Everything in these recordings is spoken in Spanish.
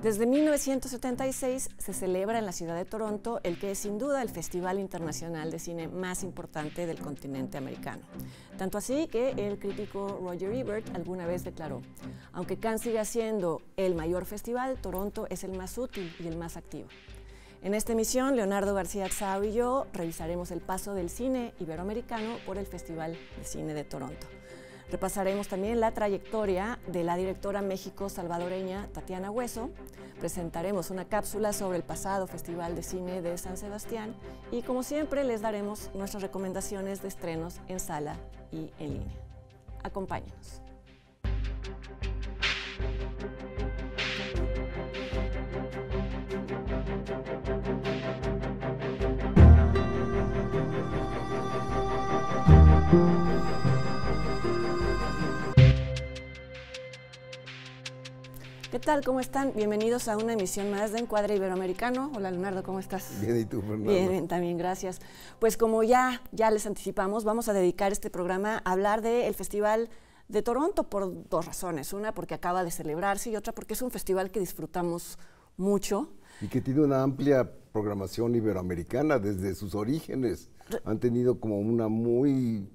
Desde 1976 se celebra en la ciudad de Toronto el que es sin duda el festival internacional de cine más importante del continente americano. Tanto así que el crítico Roger Ebert alguna vez declaró: aunque Cannes siga siendo el mayor festival, Toronto es el más útil y el más activo. En esta emisión, Leonardo García Axao y yo revisaremos el paso del cine iberoamericano por el Festival de Cine de Toronto. Repasaremos también la trayectoria de la directora México-salvadoreña Tatiana Hueso, presentaremos una cápsula sobre el pasado Festival de Cine de San Sebastián y, como siempre, les daremos nuestras recomendaciones de estrenos en sala y en línea. Acompáñenos. ¿Qué tal? ¿Cómo están? Bienvenidos a una emisión más de Encuadre Iberoamericano. Hola, Leonardo, ¿cómo estás? Bien, ¿y tú, Fernando? Bien, también, gracias. Pues como ya les anticipamos, vamos a dedicar este programa a hablar del Festival de Toronto por dos razones. Una, porque acaba de celebrarse, y otra, porque es un festival que disfrutamos mucho. Y que tiene una amplia programación iberoamericana desde sus orígenes. Han tenido como una muy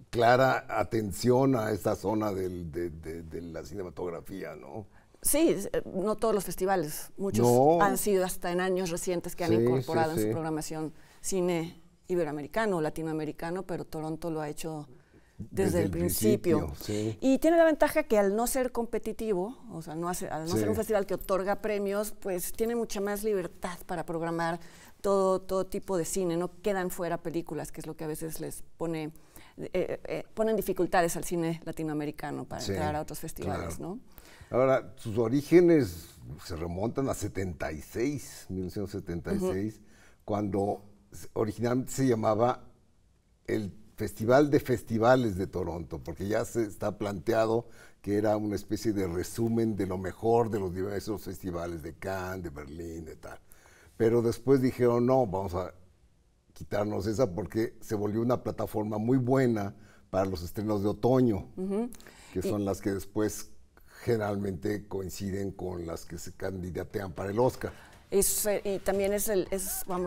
clara atención a esta zona de la cinematografía, ¿no? Sí, no todos los festivales, muchos han sido hasta en años recientes que han incorporado en su programación cine iberoamericano, latinoamericano, pero Toronto lo ha hecho desde el principio. Sí. Y tiene la ventaja que al no ser competitivo, o sea, al no ser un festival que otorga premios, pues tiene mucha más libertad para programar todo tipo de cine, no quedan fuera películas, que es lo que a veces les ponen dificultades al cine latinoamericano para entrar a otros festivales, claro. ¿no? Ahora, sus orígenes se remontan a 1976, cuando originalmente se llamaba el Festival de Festivales de Toronto, porque ya se está planteado que era una especie de resumen de lo mejor de los diversos festivales de Cannes, de Berlín, de tal. Pero después dijeron, no, vamos a quitarnos esa porque se volvió una plataforma muy buena para los estrenos de otoño, que son las que después generalmente coinciden con las que se candidatean para el Oscar. Y también es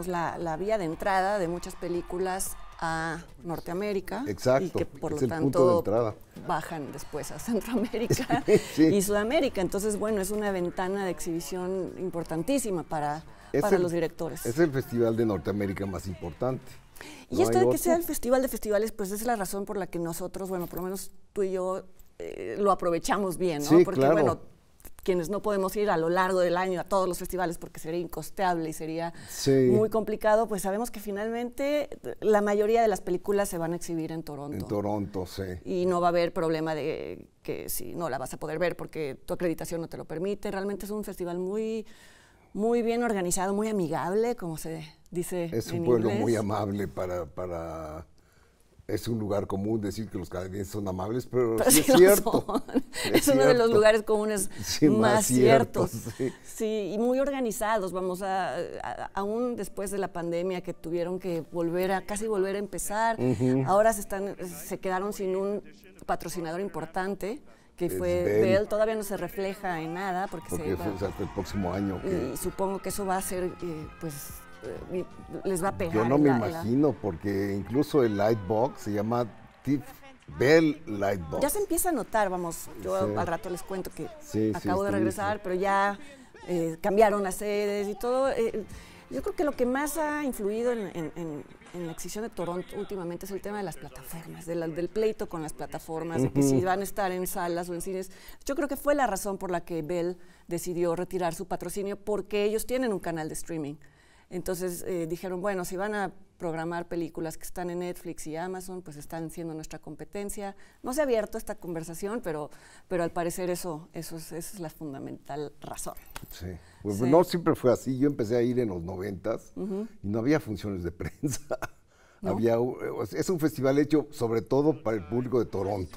la vía de entrada de muchas películas a Norteamérica. Exacto, y que por lo el tanto punto de entrada. Bajan después a Centroamérica Sí. y Sudamérica. Entonces, bueno, es una ventana de exhibición importantísima para los directores. Es el festival de Norteamérica más importante. Y esto de que sea el festival de festivales, pues es la razón por la que nosotros, bueno, por lo menos tú y yo lo aprovechamos bien, ¿no? Sí, porque, claro. bueno, quienes no podemos ir a lo largo del año a todos los festivales porque sería incosteable y sería muy complicado, pues sabemos que finalmente la mayoría de las películas se van a exhibir en Toronto. En Toronto, sí. Y no va a haber problema de que si no la vas a poder ver porque tu acreditación no te lo permite. Realmente es un festival muy bien organizado, muy amigable, como se dice en inglés. Es un pueblo muy amable para... Es un lugar común decir que los canadienses son amables, pero sí es cierto. Es uno de los lugares comunes más ciertos. Sí, y muy organizados. Vamos aún después de la pandemia que tuvieron que casi volver a empezar, ahora se quedaron sin un patrocinador importante, que fue Bell. Todavía no se refleja en nada porque es hasta el próximo año. Y supongo que eso va a ser, les va a pegar. Yo no me imagino, porque incluso el Lightbox se llama TIFF Bell Lightbox. Ya se empieza a notar, yo al rato les cuento que acabo de regresar, pero ya cambiaron las sedes y todo. Yo creo que lo que más ha influido en la exhibición de Toronto últimamente es el tema de las plataformas, del pleito con las plataformas, de que si van a estar en salas o en cines. Yo creo que fue la razón por la que Bell decidió retirar su patrocinio, porque ellos tienen un canal de streaming. Entonces dijeron, bueno, si van a programar películas que están en Netflix y Amazon, pues están siendo nuestra competencia. No se ha abierto esta conversación, pero al parecer esa es la fundamental razón. Sí. Pues no siempre fue así. Yo empecé a ir en los 90s y no había funciones de prensa. ¿No? Es un festival hecho sobre todo para el público de Toronto.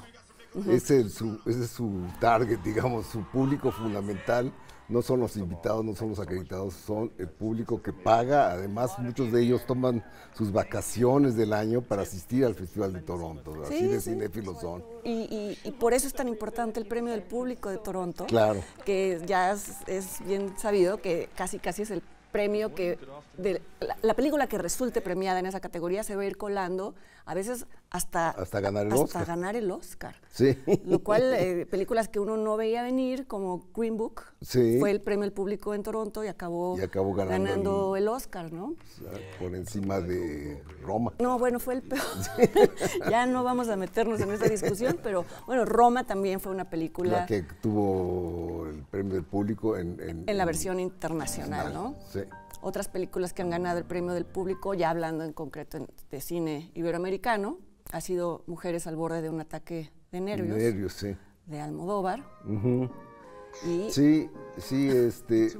ese es su target, digamos, su público fundamental. No son los invitados, no son los acreditados, son el público que paga. Además, muchos de ellos toman sus vacaciones del año para asistir al Festival de Toronto. Sí, así de sí. cinéfilos son. Y por eso es tan importante el premio del público de Toronto. Claro. Que ya es bien sabido que casi es el premio que la película que resulte premiada en esa categoría se va a ir colando, a veces hasta ganar el Oscar. Sí. Lo cual, Sí. películas que uno no veía venir, como Green Book, Sí. fue el premio del público en Toronto y acabó ganando el Oscar, ¿no? Por encima de Roma. No, bueno, fue el peor. Ya no vamos a meternos en esa discusión, pero bueno, Roma también fue una película... La que tuvo el premio del público en la versión internacional, ¿no? Sí. Otras películas que han ganado el premio del público, ya hablando en concreto de cine iberoamericano, ha sido Mujeres al borde de un ataque de nervios, Sí. de Almodóvar. Y Sí,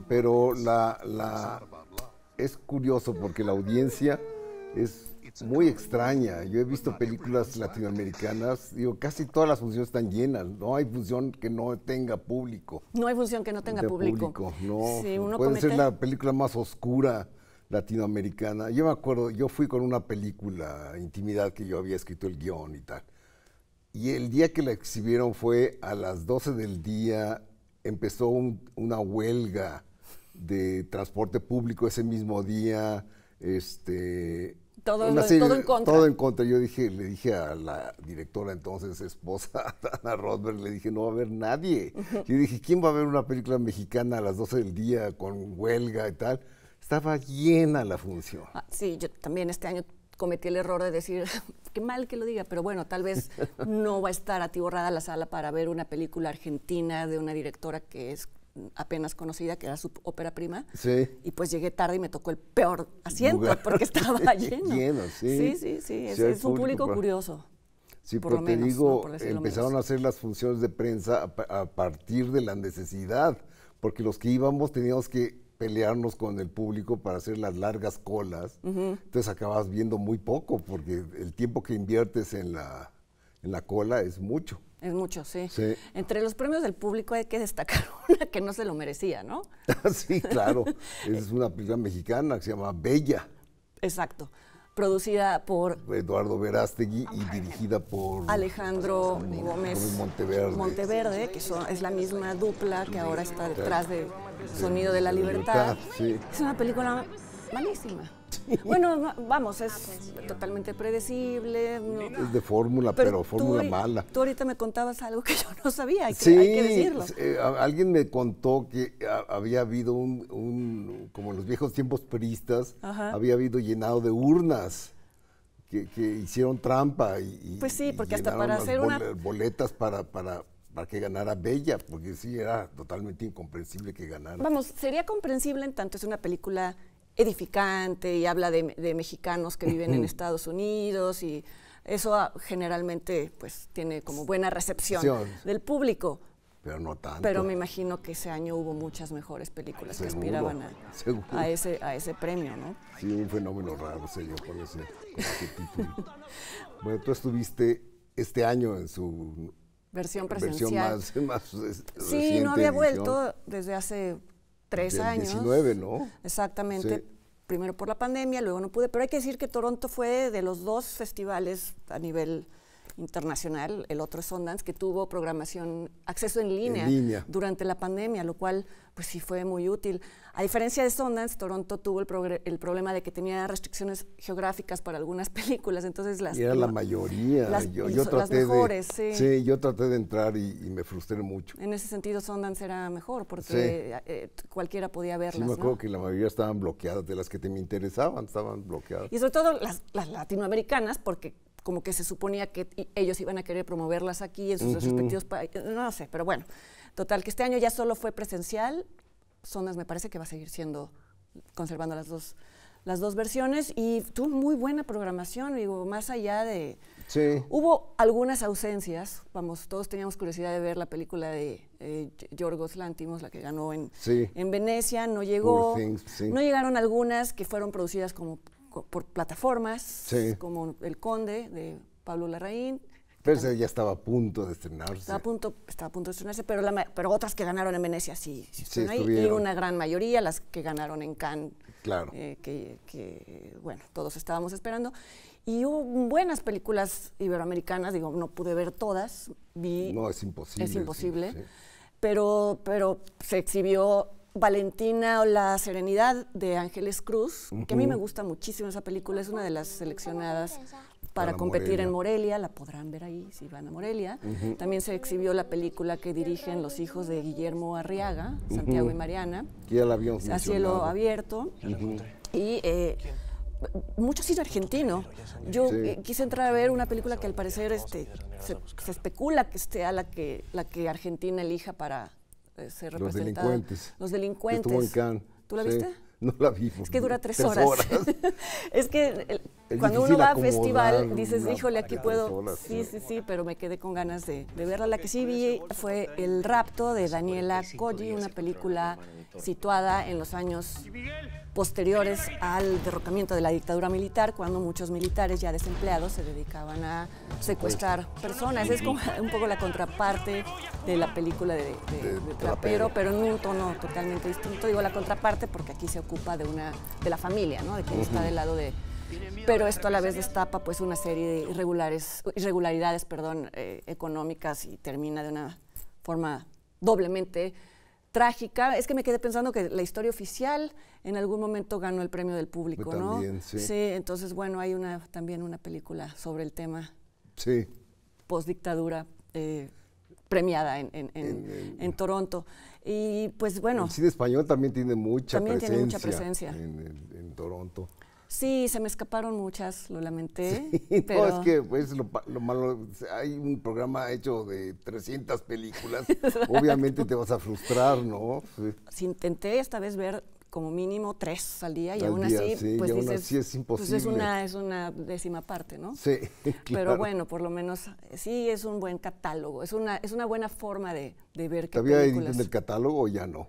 pero es curioso porque la audiencia es muy extraña. Yo he visto películas latinoamericanas, digo, casi todas las funciones están llenas, no hay función que no tenga público. no hay función que no tenga público. No, Sí, uno puede ser comete- la película más oscura latinoamericana. Yo me acuerdo, yo fui con una película, Intimidad, que yo había escrito el guión y tal. Y el día que la exhibieron fue a las 12 del día, empezó una huelga de transporte público ese mismo día, Todo una en contra. Todo en contra. Le dije a la directora entonces, esposa, Ana Rothberg, le dije, no va a haber nadie. Yo dije, ¿quién va a ver una película mexicana a las 12 del día con huelga y tal? Estaba llena la función. Sí, yo también este año cometí el error de decir, qué mal que lo diga, pero bueno, tal vez no va a estar atiborrada la sala para ver una película argentina de una directora que es apenas conocida, que era su ópera prima. Sí. Y pues llegué tarde y me tocó el peor asiento Lugar. porque estaba lleno. Lleno, sí. Sí, Sí, hay es un público pero- curioso. Sí, por pero lo te menos, digo, ¿no? Por decirlo empezaron menos. a hacer las funciones de prensa a partir de la necesidad, porque los que íbamos teníamos que pelearnos con el público para hacer las largas colas, entonces acabas viendo muy poco, porque el tiempo que inviertes en la cola es mucho. Es mucho, sí. Sí. Entre los premios del público hay que destacar una que no se lo merecía, ¿no? Sí, claro, es una película mexicana que se llama Bella, Exacto. Producida por Eduardo Verástegui y dirigida por Alejandro Gómez Gómez Monteverde. Monteverde, que es la misma dupla que ahora está detrás de Sonido de la Libertad. Sí. Es una película malísima. Bueno, vamos, es totalmente predecible. Es de fórmula, pero fórmula tú, mala. Tú ahorita me contabas algo que yo no sabía, hay Sí, que decirlo. Alguien me contó que había habido como en los viejos tiempos priistas, Ajá. había habido llenado de urnas que hicieron trampa y Pues sí, porque hasta llenaron para las hacer una- boletas para que ganara Bella, porque sí, era totalmente incomprensible que ganara. Vamos, sería comprensible en tanto es una película edificante y habla de mexicanos que viven en Estados Unidos y eso generalmente pues tiene como buena recepción del público. Pero no tanto. Pero me imagino que ese año hubo muchas mejores películas que Seguro, aspiraban seguro. a ese premio, ¿no? Sí, un fenómeno raro se dio con ese título. Bueno, tú estuviste este año en su Versión versión presencial. más Sí, reciente no había edición vuelto desde hace 3 del años. 19, ¿no? Exactamente. Sí. Primero por la pandemia, luego no pude. Pero hay que decir que Toronto fue de los 2 festivales a nivel internacional, el otro es Sundance, que tuvo programación, acceso en línea durante la pandemia, lo cual pues sí fue muy útil. A diferencia de Sundance, Toronto tuvo el problema de que tenía restricciones geográficas para algunas películas, entonces Y era la mayoría. las Yo mejores, sí. yo traté de entrar y me frustré mucho. En ese sentido Sundance era mejor porque cualquiera podía Sí, verlas, me acuerdo ¿no? que la mayoría estaban bloqueadas, de las que me interesaban, estaban bloqueadas. Y sobre todo las latinoamericanas, porque como que se suponía que ellos iban a querer promoverlas aquí en sus respectivos países, no sé, pero bueno. Total, que este año ya solo fue presencial, Sundance me parece que va a seguir conservando las dos versiones y tuvo muy buena programación, digo, más allá de... Sí. Hubo algunas ausencias, vamos, todos teníamos curiosidad de ver la película de Yorgos Lanthimos, la que ganó en Venecia, no llegó, Poor Things, sí. no llegaron algunas que fueron producidas como por plataformas, Sí. como El Conde de Pablo Larraín, Pero ese ya estaba a punto de estrenarse. Estaba a punto de estrenarse, pero otras que ganaron en Venecia sí estuvieron ahí, y estuvieron. una gran mayoría, las que ganaron en Cannes, Claro. bueno, todos estábamos esperando. Y hubo buenas películas iberoamericanas, digo, no pude ver todas, No, es imposible. es imposible, Sí. pero se exhibió Valentina o La Serenidad de Ángeles Cruz, que a mí me gusta muchísimo esa película, es una de las seleccionadas para competir en Morelia, la podrán ver ahí si van a Morelia. También se exhibió la película que dirigen los hijos de Guillermo Arriaga, Santiago y Mariana, Que ya la habíamos A Cielo mencionado. Abierto, y mucho cine argentino. Yo quise entrar a ver una película que al parecer se especula que sea la que Argentina elija para ser Los representada. delincuentes. Los delincuentes. Estuvo en Cannes. ¿Tú la Sí. viste? No la vi. Es que dura 3 horas. Es que Es cuando difícil uno va a acomodar festival, dices, una híjole, aquí 3 puedo. horas, Sí, pero me quedé con ganas de verla. La que sí vi fue El rapto de Daniela Coggi, una película situada en los años posteriores al derrocamiento de la dictadura militar, cuando muchos militares ya desempleados se dedicaban a secuestrar personas. Es como un poco la contraparte de la película de Trapero, pero en un tono totalmente distinto. Digo la contraparte porque aquí se ocupa de la familia, ¿no? De quien está del lado de... Pero esto a la vez destapa pues una serie de irregularidades económicas y termina de una forma doblemente trágica. Es que me quedé pensando que la historia oficial en algún momento ganó el premio del público, ¿no? También, sí. Sí, entonces bueno, hay también una película sobre el tema postdictadura premiada en Toronto. Y pues bueno. El cine español también tiene mucha presencia en Toronto. Sí, se me escaparon muchas, lo lamenté. Sí, pero... no, es que pues, lo malo, hay un programa hecho de 300 películas, obviamente te vas a frustrar, ¿no? Sí. Intenté esta vez ver como mínimo 3 al día y al aún día, así, sí, pues y aún dices, así es imposible. Pues es una décima parte, ¿no? Sí, claro. Pero bueno, por lo menos sí es un buen catálogo, es una buena forma de ver qué ¿Todavía películas... editan el catálogo o ya no?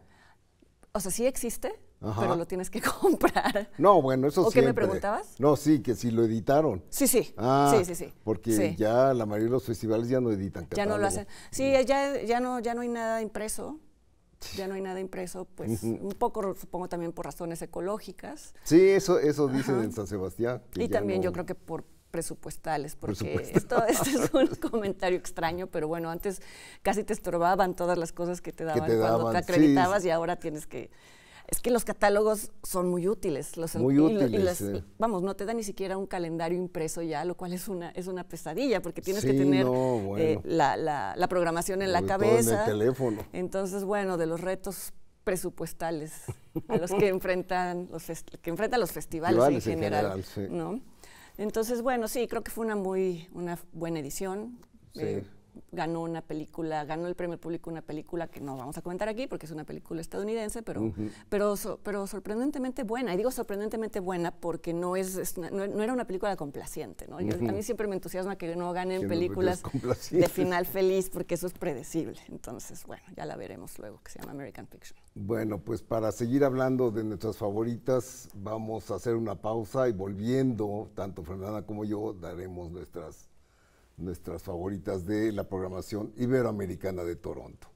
O sea, sí existe, Ajá. pero lo tienes que comprar. No, bueno, eso ¿O siempre. qué me preguntabas? No, sí, que si lo editaron. Sí. Ah, sí. Porque sí. ya la mayoría de los festivales ya no editan catálogo. Ya no lo hacen. Sí, ya no hay nada impreso. Ya no hay nada impreso, pues un poco supongo también por razones ecológicas. Sí, eso dicen en San Sebastián. Y también yo creo que por presupuestales, porque esto es un comentario extraño, pero bueno, antes casi te estorbaban todas las cosas que te daban cuando te acreditabas, y ahora tienes que... Es que los catálogos son muy útiles. Vamos, no te da ni siquiera un calendario impreso ya, lo cual es una pesadilla, porque tienes que tener la programación en la cabeza. En el teléfono. Entonces, bueno, de los retos presupuestales a los que enfrentan los festivales en general, sí. ¿no? Entonces, bueno, sí, creo que fue una buena edición. Sí. Ganó el premio del público una película que no vamos a comentar aquí porque es una película estadounidense, pero sorprendentemente buena. Y digo sorprendentemente buena porque no era una película complaciente, ¿no? A mí siempre me entusiasma que no ganen películas de final feliz porque eso es predecible. Entonces, bueno, ya la veremos luego, que se llama American Fiction. Bueno, pues para seguir hablando de nuestras favoritas, vamos a hacer una pausa y volviendo, tanto Fernanda como yo, daremos nuestras favoritas de la programación iberoamericana de Toronto.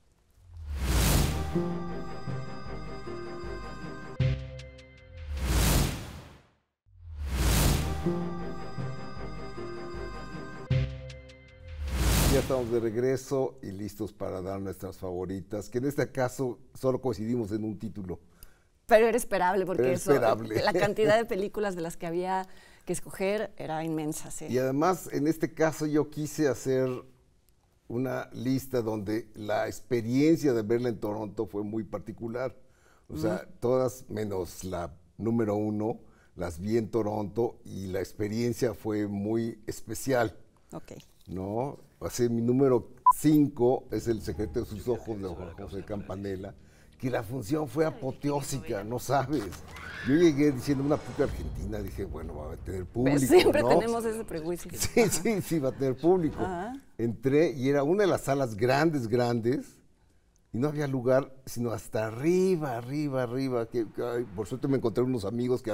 Ya estamos de regreso y listos para dar nuestras favoritas, que en este caso solo coincidimos en un título. Pero era esperable, porque la cantidad de películas de las que había que escoger era inmensa, sí. Y además, en este caso yo quise hacer una lista donde la experiencia de verla en Toronto fue muy particular. O sea, todas menos la número 1, las vi en Toronto y la experiencia fue muy especial. Ok. ¿No? Así, mi número 5 es El secreto de sus ojos de Juan José Campanella, que la función fue apoteósica, no sabes. Yo llegué diciendo una película argentina, dije, bueno, va a tener público, pues siempre ¿no? tenemos ese prejuicio. Sí, va a tener público. Ajá. Entré y era una de las salas grandes, y no había lugar sino hasta arriba. Por suerte me encontré unos amigos que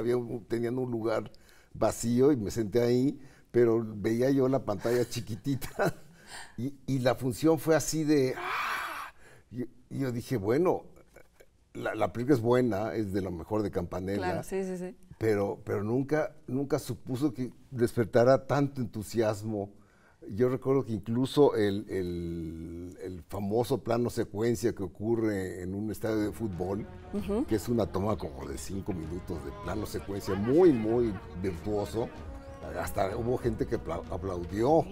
tenían un lugar vacío y me senté ahí, pero veía yo la pantalla chiquitita. Y la función fue así de... Y yo dije, bueno, la película es buena, es de lo mejor de Campanella. Claro, sí, sí, sí. Pero nunca supuso que despertara tanto entusiasmo. Yo recuerdo que incluso el famoso plano secuencia que ocurre en un estadio de fútbol, que es una toma como de 5 minutos de plano secuencia, muy, muy virtuoso. Hasta hubo gente que aplaudió,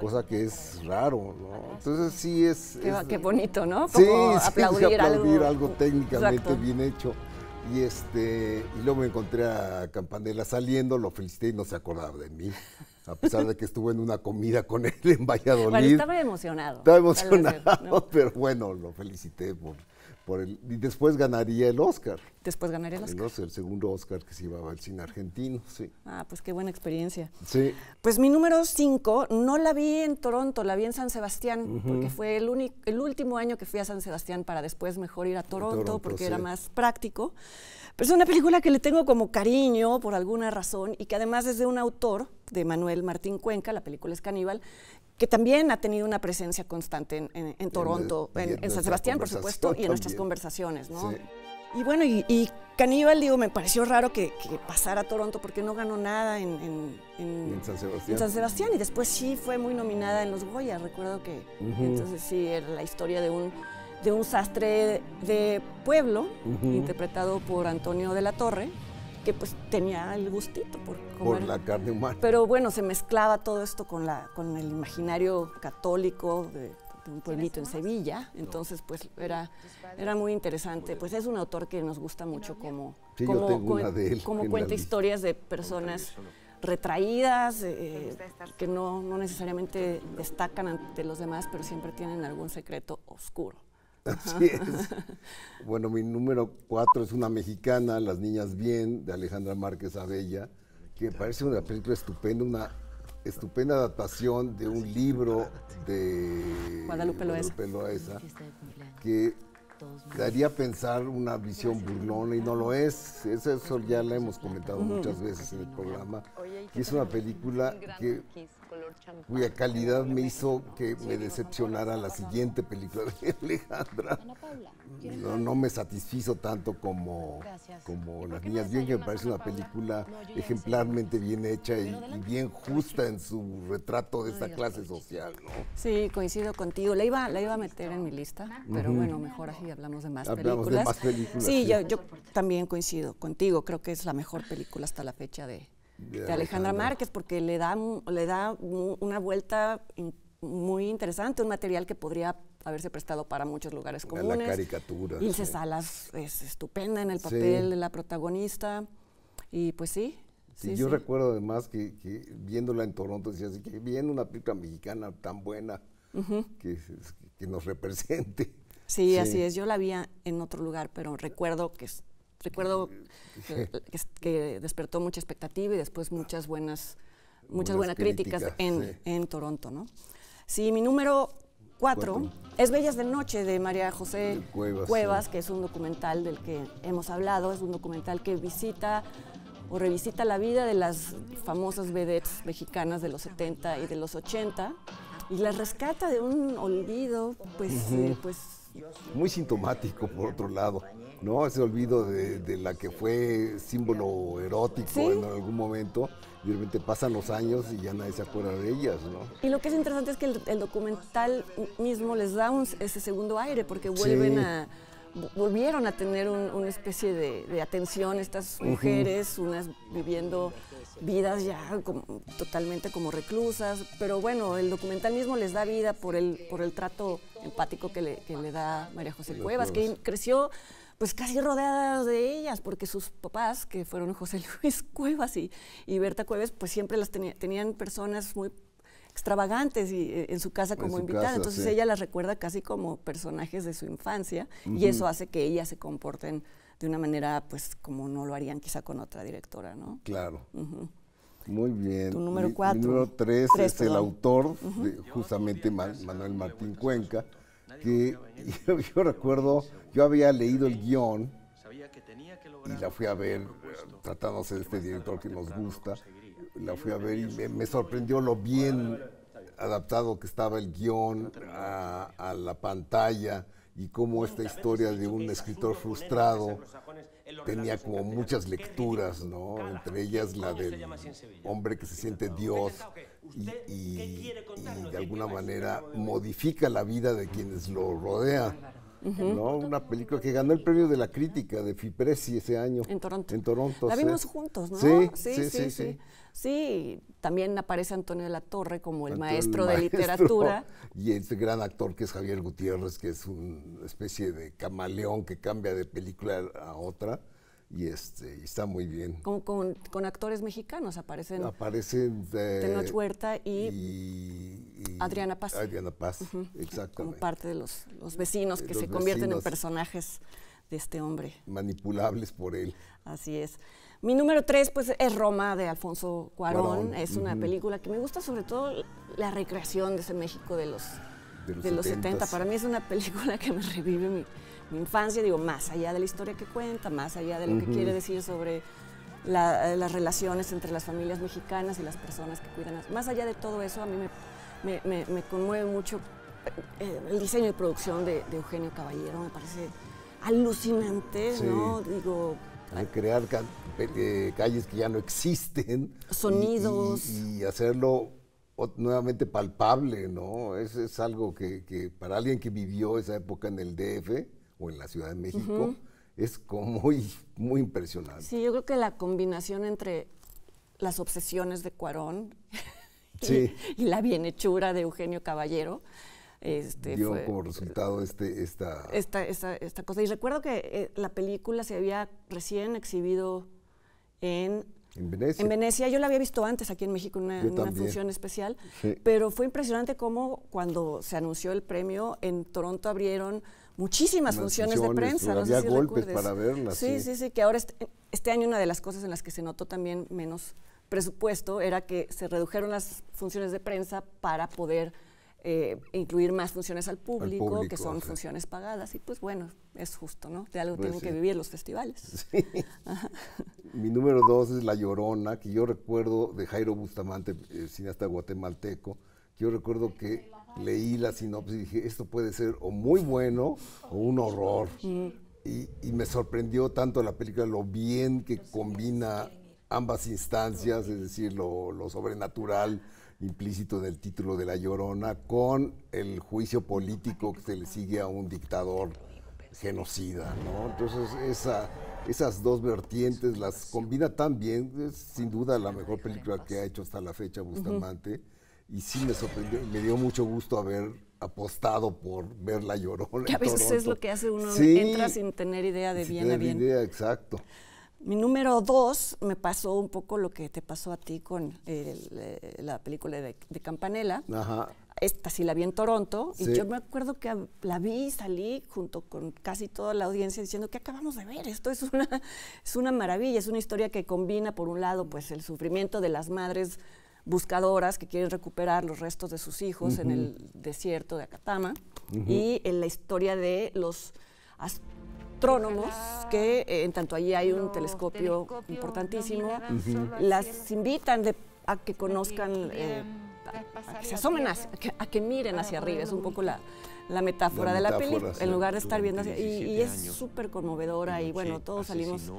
cosa que es raro, ¿no? Entonces sí es... Qué bonito, ¿no? Sí, Como sí, aplaudir algo técnicamente Exacto. bien hecho. Y luego me encontré a Campanella saliendo, lo felicité y no se acordaba de mí, a pesar de que estuve en una comida con él en Valladolid. Bueno, estaba emocionado. Estaba emocionado, ¿no? pero bueno, lo felicité y después ganaría el Oscar. Después ganaría el Oscar. El segundo Oscar que se llevaba el cine argentino, sí. Ah, pues qué buena experiencia. Sí. Pues mi número 5 no la vi en Toronto, la vi en San Sebastián, porque fue el último año que fui a San Sebastián para después mejor ir a Toronto porque era más práctico. Pero es una película que le tengo como cariño por alguna razón y que además es de un autor, de Manuel Martín Cuenca, la película es Caníbal, que también ha tenido una presencia constante en Toronto, en San Sebastián, por supuesto, y en nuestras conversaciones, ¿no? Sí. Y bueno, y Caníbal, digo, me pareció raro que pasara a Toronto porque no ganó nada en San Sebastián. En San Sebastián, y después sí fue muy nominada en los Goya, recuerdo que entonces sí, era la historia de un sastre de pueblo, interpretado por Antonio de la Torre, que pues tenía el gustito por comer. Por la carne humana. Pero bueno, se mezclaba todo esto con el imaginario católico de un pueblito en Sevilla, entonces pues era muy interesante. Pues es un autor que nos gusta mucho como cuenta historias de personas retraídas, que no necesariamente destacan ante los demás, pero siempre tienen algún secreto oscuro. Así es. Bueno, mi número 4 es una mexicana, Las Niñas Bien, de Alejandra Márquez Abella, que me parece una película estupenda, una estupenda adaptación de un libro de Guadalupe Loaesa, que daría a pensar una visión burlona y no lo es. Eso ya la hemos comentado muchas veces en el programa. Y es una película cuya calidad me hizo que me decepcionara la siguiente película de Alejandra. No me satisfizo tanto como Las Niñas Bien, que me parece una película ejemplarmente bien hecha y bien justa en su retrato de esta clase social, ¿no? Sí, coincido contigo. La iba a meter en mi lista, pero bueno, mejor así hablamos de más películas. De más películas. Sí, yo también coincido contigo. Creo que es la mejor película hasta la fecha de Alejandra Márquez, porque le da una vuelta muy interesante, un material que podría haberse prestado para muchos lugares comunes. La caricatura. Ilse Salas es estupenda en el papel de la protagonista, y pues sí. Yo recuerdo además que viéndola en Toronto decía así, que viendo una película mexicana tan buena que nos represente. Sí, así es. Yo la vi en otro lugar, pero recuerdo que despertó mucha expectativa y después muchas buenas críticas en Toronto, ¿no? Sí, mi número 4 es Bellas de Noche, de María José Cuevas, que es un documental del que hemos hablado. Es un documental que visita o revisita la vida de las famosas vedettes mexicanas de los 70 y de los 80 y las rescata de un olvido, pues muy sintomático, por otro lado, ¿no? Ese olvido de la que fue símbolo erótico en algún momento, y de repente pasan los años y ya nadie se acuerda de ellas, ¿no? Y lo que es interesante es que el documental mismo les da ese segundo aire, porque volvieron a tener una especie de atención estas mujeres, unas viviendo vidas ya totalmente como reclusas, pero bueno, el documental mismo les da vida por el trato empático que le da María José Cuevas, que creció pues casi rodeada de ellas, porque sus papás, que fueron José Luis Cuevas y Berta Cuevas, pues siempre las tenían personas muy extravagantes en su casa como invitada, entonces ella las recuerda casi como personajes de su infancia, y eso hace que ellas se comporten de una manera pues como no lo harían quizá con otra directora, ¿no? Claro. Muy bien. Tu número 4. Mi número 3 es el autor, justamente Manuel Martín Cuenca, que yo recuerdo, yo había leído el guión y la fui a ver, tratándose de este director que nos gusta, la fui a ver y me sorprendió lo bien adaptado que estaba el guión a la pantalla y cómo esta historia de un escritor frustrado tenía como muchas lecturas, ¿no? Entre ellas la del hombre que se siente Dios y de alguna manera modifica la vida de quienes lo rodean. ¿No? Una película que ganó el premio de la crítica de Fipresci ese año. En Toronto. En Toronto. La vimos juntos, ¿no? Sí. Sí, también aparece Antonio de la Torre como el maestro de literatura. Y este gran actor que es Javier Gutiérrez, que es una especie de camaleón que cambia de película a otra. Y está muy bien. Con actores mexicanos aparecen Tenoch Huerta y Adriana Paz. Adriana Paz, exactamente. Como parte de los vecinos que se convierten en personajes de este hombre. Manipulables por él. Así es. Mi número 3, pues, es Roma, de Alfonso Cuarón. Es una película que me gusta, sobre todo la recreación de ese México de los 70. Para mí es una película que me revive mi infancia, digo, más allá de la historia que cuenta, más allá de lo que quiere decir sobre las relaciones entre las familias mexicanas y las personas que cuidan. Más allá de todo eso, a mí me conmueve mucho el diseño de producción de Eugenio Caballero, me parece alucinante, ¿no? Digo, crear calles que ya no existen. Sonidos. Y hacerlo nuevamente palpable, ¿no? Es algo que para alguien que vivió esa época en el DF o en la Ciudad de México, es como muy impresionante. Sí, yo creo que la combinación entre las obsesiones de Cuarón y la bienhechura de Eugenio Caballero dio como resultado esta cosa. Y recuerdo que la película se había recién exhibido en Venecia. En Venecia. Yo la había visto antes aquí en México en una función especial, pero fue impresionante cómo cuando se anunció el premio, en Toronto abrieron muchísimas funciones de prensa. No sé si golpes recuerdes. para verlas. Sí, que ahora este año una de las cosas en las que se notó también menos presupuesto era que se redujeron las funciones de prensa para poder incluir más funciones al público, que son funciones pagadas, y pues bueno, es justo, ¿no? De algo tienen que vivir los festivales. Sí. Mi número 2 es La Llorona, que yo recuerdo de Jairo Bustamante, cineasta guatemalteco, que yo recuerdo que leí la sinopsis y dije, esto puede ser o muy bueno o un horror. Y me sorprendió tanto la película, lo bien que combina ambas instancias, es decir, lo sobrenatural implícito en el título de La Llorona, con el juicio político que se le sigue a un dictador genocida, ¿no? Entonces esas dos vertientes las combina tan bien, es sin duda la mejor película que ha hecho hasta la fecha Bustamante, y sí me sorprendió, me dio mucho gusto haber apostado por ver La Llorona. Que a veces es lo que hace uno, entra sin tener idea de bien a bien. Sin idea, exacto. Mi número 2 me pasó un poco lo que te pasó a ti con la película de Campanella. Ajá. Esta sí la vi en Toronto, y yo me acuerdo que la vi y salí junto con casi toda la audiencia diciendo que acabamos de ver, esto es una maravilla, es una historia que combina por un lado pues el sufrimiento de las madres buscadoras que quieren recuperar los restos de sus hijos en el desierto de Acatama, y en la historia de los astrónomos que en tanto allí hay un telescopio importantísimo, las invitan a que conozcan, a que se asomen, a que miren hacia arriba. Es un poco la metáfora de la película, en lugar de estar viendo hacia, y es súper conmovedora, y bueno, todos salimos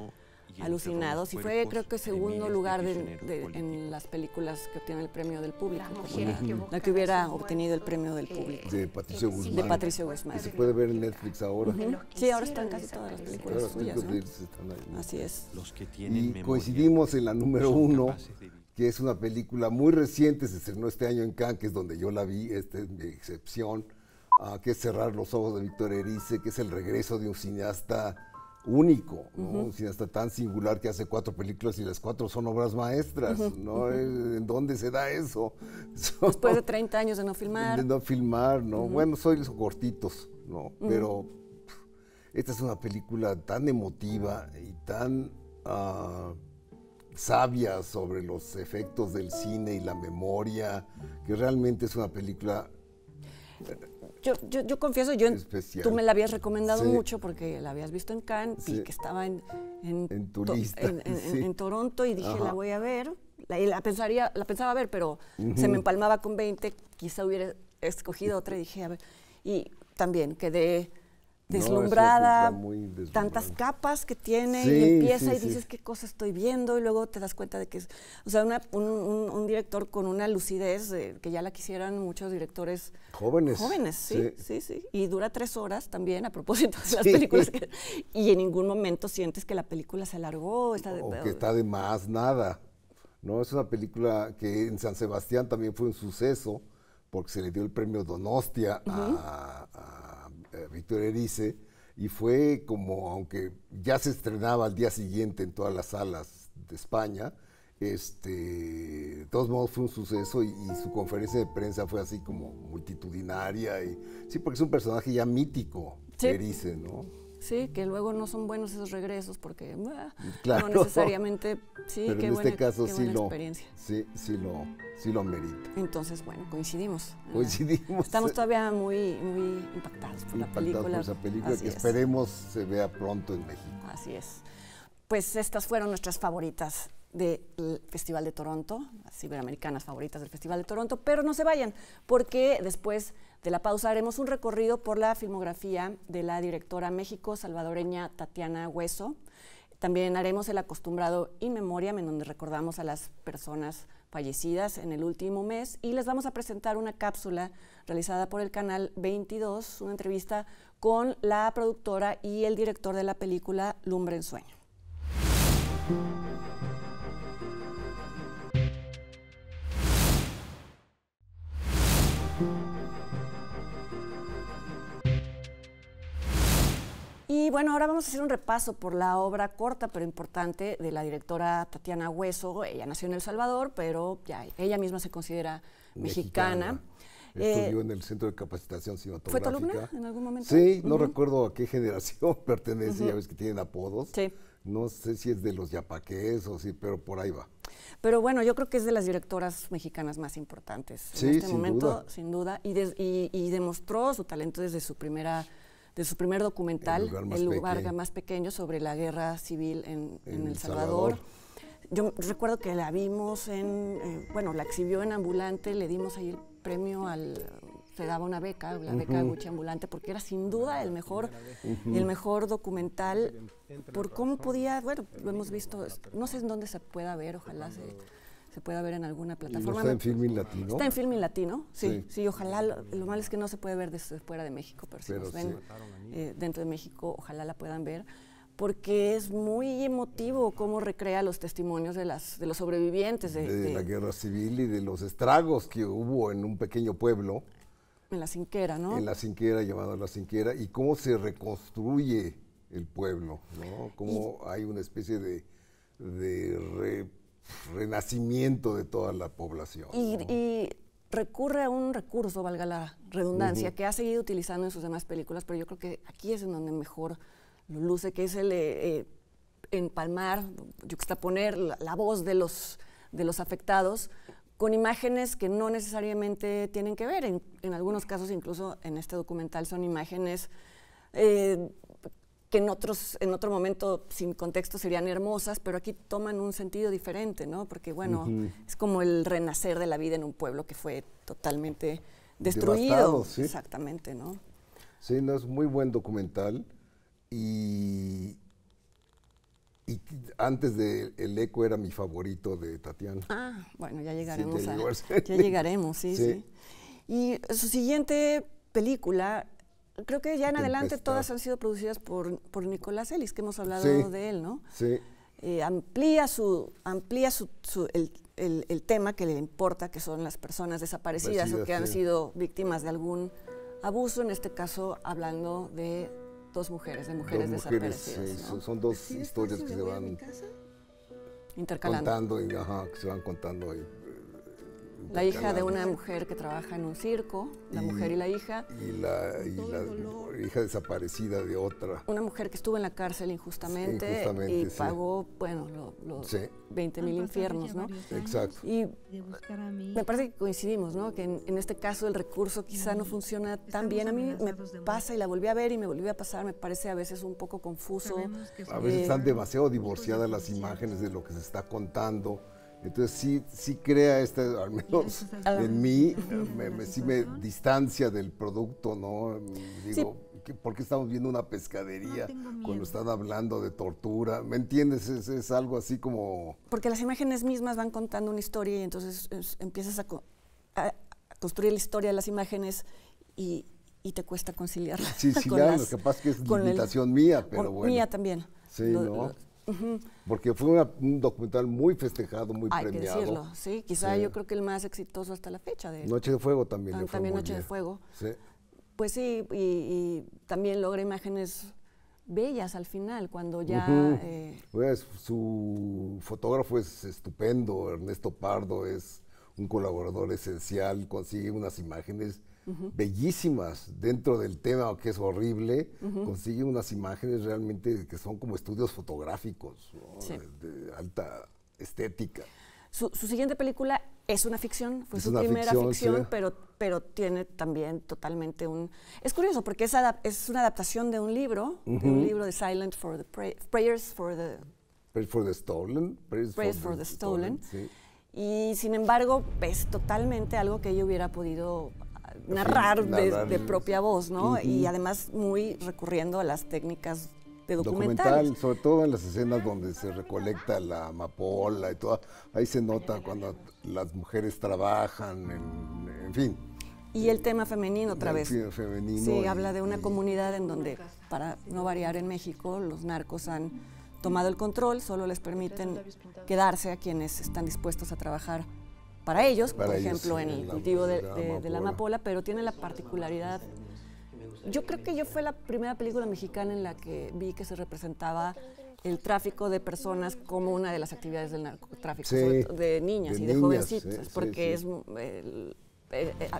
alucinados, y fue creo que segundo lugar en las películas que obtienen el premio del público, la que hubiera obtenido el premio del público. De Patricio Guzmán. De Patricio Guzmán. Que se puede ver en Netflix ahora. Sí, ahora están casi todas las películas suyas, ¿no? Así es. Y coincidimos en la número 1, que es una película muy reciente, se estrenó este año en Cannes, que es donde yo la vi, de excepción, que es Cerrar los ojos de Víctor Erice, que es el regreso de un cineasta único, ¿no? Un cineasta tan singular que hace 4 películas y las 4 son obras maestras, ¿no? ¿En dónde se da eso? Después de 30 años de no filmar. De no filmar, ¿no? Bueno, soy los cortitos, ¿no? Pero esta es una película tan emotiva y tan sabia sobre los efectos del cine y la memoria, que realmente es una película Yo confieso, tú me la habías recomendado mucho porque la habías visto en Cannes, y que estaba en tu lista, en Toronto, y dije, la voy a ver, la pensaba ver, pero se me empalmaba con 20, quizá hubiera escogido otra y dije, a ver, y también quedé deslumbrada, tantas capas que tiene, y empieza y dices, ¿qué cosa estoy viendo? Y luego te das cuenta de que es, o sea, un director con una lucidez que ya la quisieran muchos directores jóvenes, sí. Y dura 3 horas también, a propósito de las películas, y en ningún momento sientes que la película se alargó. O que está de más, nada. No, es una película que en San Sebastián también fue un suceso, porque se le dio el premio Donostia a Víctor Erice, y fue como, aunque ya se estrenaba al día siguiente en todas las salas de España, de todos modos fue un suceso, y su conferencia de prensa fue así como multitudinaria, sí, porque es un personaje ya mítico, Erice, ¿no? Sí, que luego no son buenos esos regresos, porque claro, no necesariamente, pero en este caso qué buena experiencia. Sí lo amerita. Entonces, bueno, coincidimos. Coincidimos. Estamos todavía muy impactados por la película. Por esa película, que esperemos se vea pronto en México. Así es. Pues estas fueron nuestras favoritas del Festival de Toronto, las iberoamericanas favoritas del Festival de Toronto, pero no se vayan, porque después de la pausa haremos un recorrido por la filmografía de la directora México-salvadoreña Tatiana Hueso. También haremos el acostumbrado In Memoriam, en donde recordamos a las personas fallecidas en el último mes, y les vamos a presentar una cápsula realizada por el canal 22, una entrevista con la productora y el director de la película Lumbre en Sueño. Y bueno, ahora vamos a hacer un repaso por la obra corta pero importante de la directora Tatiana Hueso. Ella nació en El Salvador, pero ya ella misma se considera mexicana. Estudió en el Centro de Capacitación Cinematográfica. ¿Fue tu alumna en algún momento? Sí, no recuerdo a qué generación pertenece, ya ves que tienen apodos. Sí. No sé si es de los yapaqués o sí, pero por ahí va. Pero bueno, yo creo que es de las directoras mexicanas más importantes en este momento, sin duda, y demostró su talento desde su primer documental, El lugar más pequeño, sobre la guerra civil en El Salvador. Yo recuerdo que la vimos la exhibió en Ambulante, le dimos ahí el premio se daba una beca, la beca Gucci Ambulante, porque era sin duda el mejor documental, por cómo podía, bueno, lo hemos visto, no sé en dónde se pueda ver, ojalá se pueda ver en alguna plataforma. ¿Está en Filmin Latino? Está en Filmin Latino, sí, ojalá, lo malo es que no se puede ver desde fuera de México, pero si nos ven dentro de México, ojalá la puedan ver, porque es muy emotivo cómo recrea los testimonios de los sobrevivientes. De la guerra civil y de los estragos que hubo en un pequeño pueblo. En La Cinquera, ¿no? En La Cinquera, llamado La Cinquera, y cómo se reconstruye el pueblo, ¿no? Cómo hay una especie de renacimiento de toda la población. Y recurre a un recurso, valga la redundancia, que ha seguido utilizando en sus demás películas, pero yo creo que aquí es en donde mejor lo luce, que es el empalmar, yuxtaponer la voz de los afectados con imágenes que no necesariamente tienen que ver. En algunos casos, incluso en este documental, son imágenes que en otro momento, sin contexto, serían hermosas, pero aquí toman un sentido diferente, ¿no? Porque, bueno, es como el renacer de la vida en un pueblo que fue totalmente destruido. Devastado, sí. Exactamente, ¿no? Sí, no, es muy buen documental. Y antes de El Eco era mi favorito de Tatiana. Ah, bueno, ya llegaremos ya llegaremos, sí. Y su siguiente película, creo que ya en adelante todas han sido producidas por Nicolás Ellis, que hemos hablado de él, ¿no? Sí. Amplía el tema que le importa, que son las personas desaparecidas o que han sido víctimas de algún abuso, en este caso hablando de dos mujeres desaparecidas. Sí, ¿no? Son dos historias que se van intercalando. Que se van contando ahí. La hija de una mujer que trabaja en un circo, la mujer y la hija. Y la hija desaparecida de otra. Una mujer que estuvo en la cárcel injustamente y pagó, bueno, los 20,000 infiernos, ¿no? Exacto. Y me parece que coincidimos, ¿no? Que en este caso el recurso quizá no funciona tan bien. A mí me pasa, y la volví a ver y me volvió a pasar, me parece a veces un poco confuso. A veces están demasiado divorciadas las imágenes de lo que se está contando. Entonces sí crea al menos en mí, sí me distancia del producto, ¿no? Digo, ¿por qué estamos viendo una pescadería cuando están hablando de tortura? ¿Me entiendes? Es algo así como... Porque las imágenes mismas van contando una historia y entonces empiezas a construir la historia de las imágenes y te cuesta conciliarla. Sí, claro, lo que pasa es que es limitación mía, pero bueno. Mía también. Sí, ¿no? Porque fue un documental muy festejado, muy premiado. Hay que decirlo, sí. Quizá yo creo que el más exitoso hasta la fecha. Noche de Fuego también le fue También muy Noche bien. de Fuego. Sí. Pues sí, y también logra imágenes bellas al final, cuando ya... Pues, su fotógrafo es estupendo, Ernesto Pardo es un colaborador esencial, consigue unas imágenes bellísimas dentro del tema que es horrible, consigue unas imágenes realmente que son como estudios fotográficos, ¿no? Sí. de alta estética. Su siguiente película es una ficción, fue Es su una primera ficción, sí. pero tiene también totalmente un... Es curioso porque es una adaptación de un libro de Silent for the Prayers for the... Prayers for the Stolen. Prayers for the Stolen. Sí. Y sin embargo es totalmente algo que ella hubiera podido narrar de propia voz, ¿no? Y además muy recurriendo a las técnicas de documental, sobre todo en las escenas donde se recolecta la amapola y todo, ahí se nota cuando las mujeres trabajan, en fin. Y el tema femenino otra vez. Femenino. Sí, habla de una comunidad en donde, para no variar en México, los narcos han tomado el control, solo les permiten quedarse a quienes están dispuestos a trabajar para ellos, por ejemplo, en el cultivo de la amapola, pero tiene la particularidad. Yo creo que fue la primera película mexicana en la que vi que se representaba el tráfico de personas como una de las actividades del narcotráfico, sobre todo de niñas y de jovencitas, porque es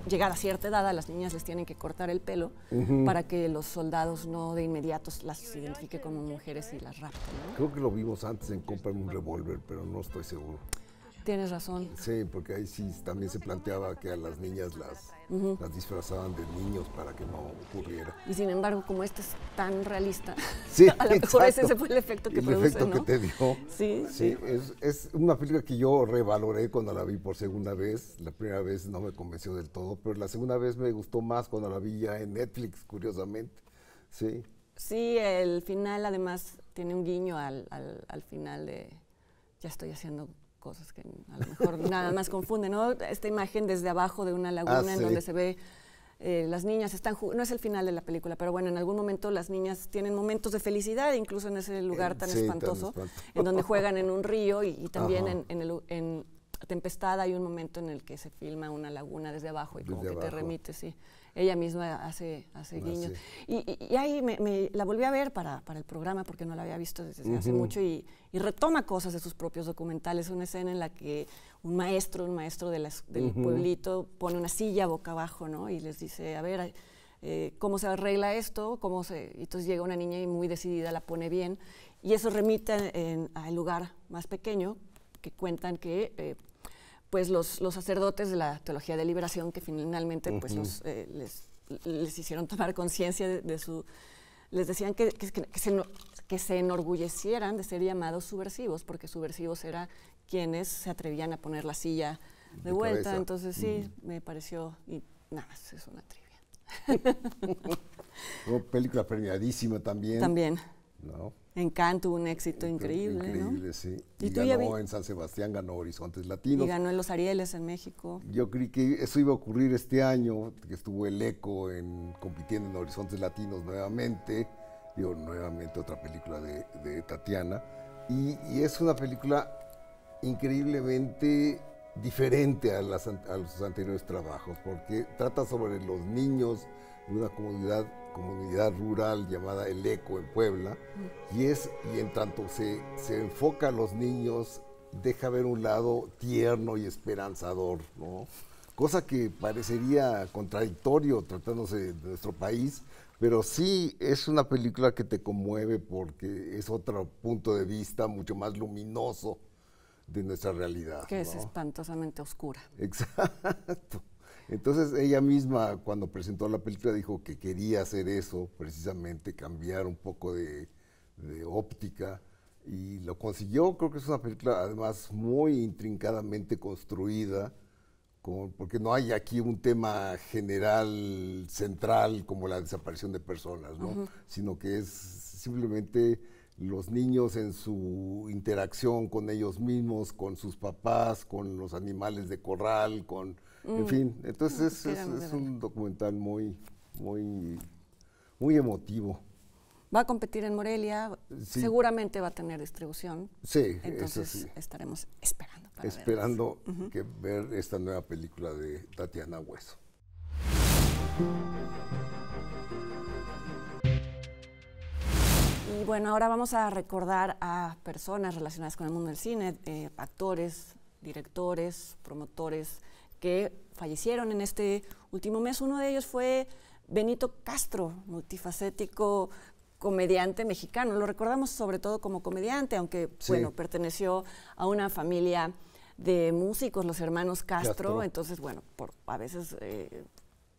llegar a cierta edad a las niñas les tienen que cortar el pelo para que los soldados no de inmediato las identifique como mujeres y las rapten, ¿no? Creo que lo vimos antes en Cómprame un revólver, pero no estoy seguro. Tienes razón. Sí, porque ahí sí también se planteaba que a las niñas las disfrazaban de niños para que no ocurriera. Y sin embargo, como este es tan realista, sí, a lo mejor ese fue el efecto que produce, efecto ¿no? que te dio. Sí. Es una película que yo revaloré cuando la vi por segunda vez. La primera vez no me convenció del todo, pero la segunda vez me gustó más cuando la vi ya en Netflix, curiosamente. Sí. Sí, el final además tiene un guiño al final de ya estoy haciendo cosas que a lo mejor nada más confunden, ¿no? Esta imagen desde abajo de una laguna en donde se ve las niñas están no es el final de la película, pero bueno, en algún momento las niñas tienen momentos de felicidad, incluso en ese lugar tan espantoso, en donde juegan en un río y también en Tempestad hay un momento en el que se filma una laguna desde abajo y como que te remite, sí. Ella misma hace guiños. Y ahí la volví a ver para el programa porque no la había visto desde hace mucho y retoma cosas de sus propios documentales. Una escena en la que un maestro del pueblito pone una silla boca abajo, ¿no? Y les dice, a ver, ¿cómo se arregla esto? Y entonces llega una niña y muy decidida la pone bien. Y eso remite al lugar más pequeño que cuentan que... pues los sacerdotes de la teología de liberación que finalmente pues les hicieron tomar conciencia de su... Les decían que se enorgullecieran de ser llamados subversivos, porque subversivos eran quienes se atrevían a poner la silla de vuelta. Cabeza. Entonces sí, me pareció... Y nada más, es una trivia. Una película premiadísima también. También. ¿No? Encanto, un éxito increíble, increíble, ¿no? Sí. Y ganó en San Sebastián, ganó Horizontes Latinos. Y ganó en los Arieles en México. Yo creí que eso iba a ocurrir este año, que estuvo el ECO compitiendo en Horizontes Latinos nuevamente. Digo, nuevamente otra película de Tatiana. Y es una película increíblemente diferente a los anteriores trabajos, porque trata sobre los niños de una comunidad rural llamada El Eco en Puebla, y en tanto se enfoca a los niños, deja ver un lado tierno y esperanzador, ¿no? Cosa que parecería contradictorio tratándose de nuestro país, pero sí es una película que te conmueve porque es otro punto de vista mucho más luminoso de nuestra realidad. Que es espantosamente oscura. Exacto. Entonces ella misma cuando presentó la película dijo que quería hacer eso, precisamente cambiar un poco de óptica y lo consiguió. Creo que es una película además muy intrincadamente construida, porque no hay aquí un tema general, central, como la desaparición de personas, ¿no? Sino que es simplemente los niños en su interacción con ellos mismos, con sus papás, con los animales de corral, en fin. Entonces es un documental muy, muy, muy emotivo. Va a competir en Morelia, Sí. seguramente va a tener distribución. Sí, Entonces eso sí. estaremos esperando para Esperando ver esta nueva película de Tatiana Hueso. Y bueno, ahora vamos a recordar a personas relacionadas con el mundo del cine, actores, directores, promotores, que fallecieron en este último mes. Uno de ellos fue Benito Castro, multifacético comediante mexicano. Lo recordamos sobre todo como comediante, aunque Sí. bueno, perteneció a una familia de músicos, los hermanos Castro. Entonces bueno, a veces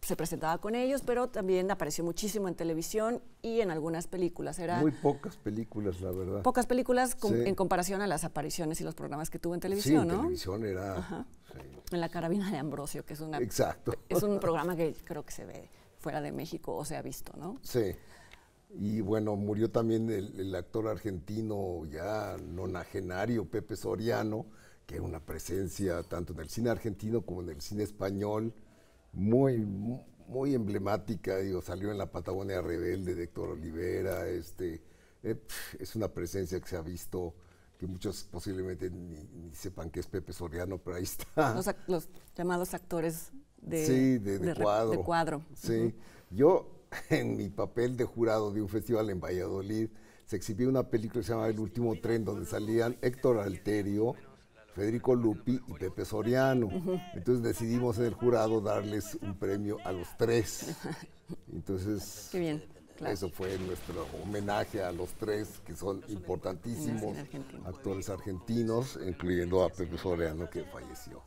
se presentaba con ellos, pero también apareció muchísimo en televisión y en algunas películas. Muy pocas películas, la verdad. Pocas películas Sí. en comparación a las apariciones y los programas que tuvo en Sí, televisión, en ¿no? televisión era... Sí. En La Carabina de Ambrosio, que es Exacto. es un programa que creo que se ve fuera de México o se ha visto, ¿no? Sí. Y bueno, murió también el actor argentino ya nonagenario, Pepe Soriano, que era una presencia tanto en el cine argentino como en el cine español, muy emblemática. Digo, salió en La Patagonia Rebelde de Héctor Olivera. Es una presencia que se ha visto, que muchos posiblemente ni sepan que es Pepe Soriano, pero ahí está. Los llamados actores de cuadro. De cuadro. Sí. Yo, en mi papel de jurado de un festival en Valladolid, se exhibió una película que se llama El Último Tren, donde salían Héctor Alterio, Federico Lupi y Pepe Soriano. Entonces decidimos en el jurado darles un premio a los tres. Entonces, Qué bien, claro. Eso fue nuestro homenaje a los tres, que son importantísimos actores argentinos, incluyendo a Pepe Soriano, que falleció.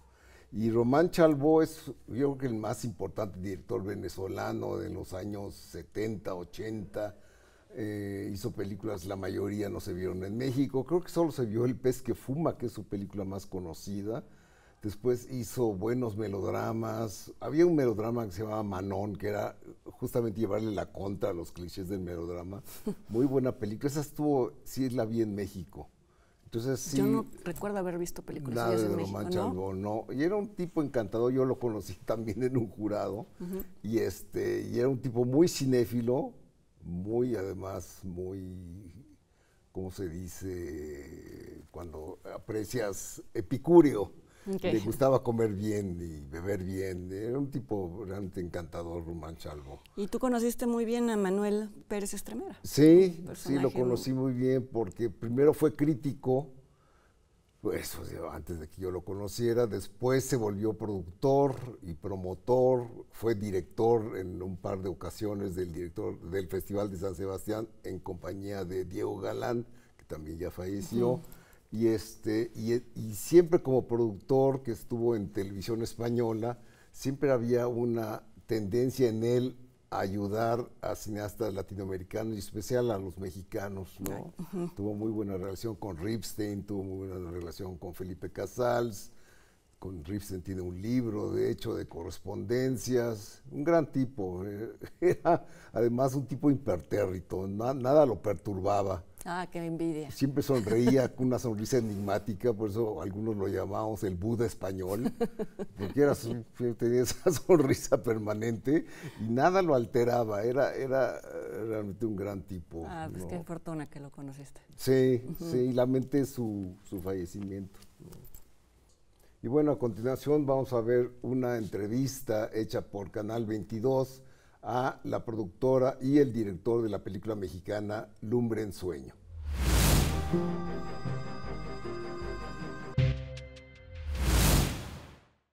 Y Román Chalbaud es, yo creo que el más importante director venezolano de los años 70, 80. Hizo películas, la mayoría no se vieron en México. Creo que solo se vio El pez que fuma, que es su película más conocida. Después hizo buenos melodramas. Había un melodrama que se llamaba Manon, que era justamente llevarle la contra a los clichés del melodrama. Muy buena película. Esa sí la vi en México. Entonces, sí, yo no recuerdo haber visto películas nada de en Román México, Chalbaud, ¿no? Y era un tipo encantador. Yo lo conocí también en un jurado. Y era un tipo muy cinéfilo, además, ¿cómo se dice? Cuando aprecias epicúreo. Okay. Le gustaba comer bien y beber bien. Era un tipo realmente encantador, Román Chalbaud. Y tú conociste muy bien a Manuel Pérez Estremera. Sí, lo conocí muy bien porque primero fue crítico, pues antes de que yo lo conociera. Después se volvió productor y promotor. Fue director en un par de ocasiones del Festival de San Sebastián en compañía de Diego Galán, que también ya falleció. Y siempre como productor, que estuvo en televisión española, siempre había una tendencia en él a ayudar a cineastas latinoamericanos y en especial a los mexicanos, ¿no? Tuvo muy buena relación con Ripstein, tuvo muy buena relación con Felipe Casals. Con Ripstein tiene un libro, de hecho, de correspondencias. Un gran tipo. Era además un tipo impertérrito, nada lo perturbaba. Ah, qué envidia. Siempre sonreía con una sonrisa enigmática, por eso algunos lo llamamos el Buda español, porque tenía esa sonrisa permanente y nada lo alteraba. Era realmente un gran tipo. Ah, pues ¿no? qué fortuna que lo conociste. Sí, sí, lamenté su fallecimiento, ¿no? Y bueno, a continuación vamos a ver una entrevista hecha por Canal 22 a la productora y el director de la película mexicana Lumbre en Sueño.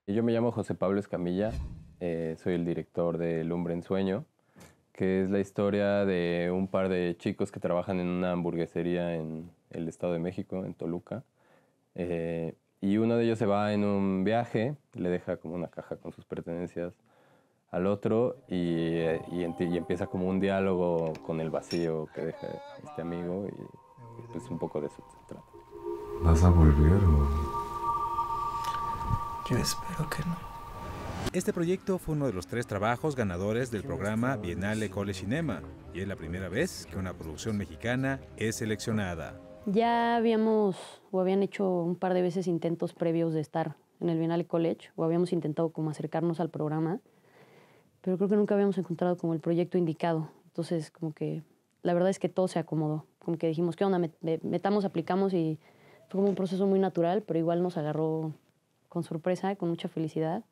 Yo me llamo José Pablo Escamilla, soy el director de Lumbre en Sueño, que es la historia de un par de chicos que trabajan en una hamburguesería en el Estado de México, en Toluca. Y uno de ellos se va en un viaje, le deja como una caja con sus pertenencias al otro y empieza como un diálogo con el vacío que deja este amigo. pues un poco de eso se trata. ¿Vas a volver o...? Yo espero que no. Este proyecto fue uno de los 3 trabajos ganadores del programa Biennale École Cinema y es la primera vez que una producción mexicana es seleccionada. Ya habían hecho un par de veces intentos previos de estar en el Biennale College, o habíamos intentado como acercarnos al programa, pero creo que nunca habíamos encontrado como el proyecto indicado. Entonces, como que la verdad es que todo se acomodó. Como que dijimos, ¿qué onda? Metamos, aplicamos, y fue como un proceso muy natural, pero igual nos agarró con sorpresa, con mucha felicidad.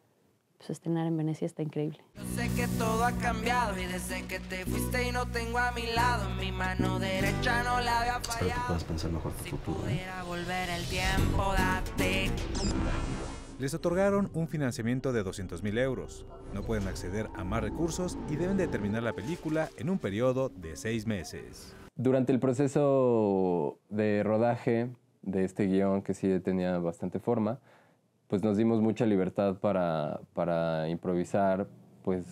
Pues estrenar en Venecia está increíble. Yo sé que todo ha cambiado y desde que te fuiste y no tengo a mi lado, mi mano derecha no la había fallado. Espero que puedas pensar mejor tu futuro. Si pudiera volver el tiempo, date. Les otorgaron un financiamiento de 200,000 euros. No pueden acceder a más recursos y deben de terminar la película en un periodo de 6 meses. Durante el proceso de rodaje de este guión, que sí tenía bastante forma, pues nos dimos mucha libertad para improvisar. Pues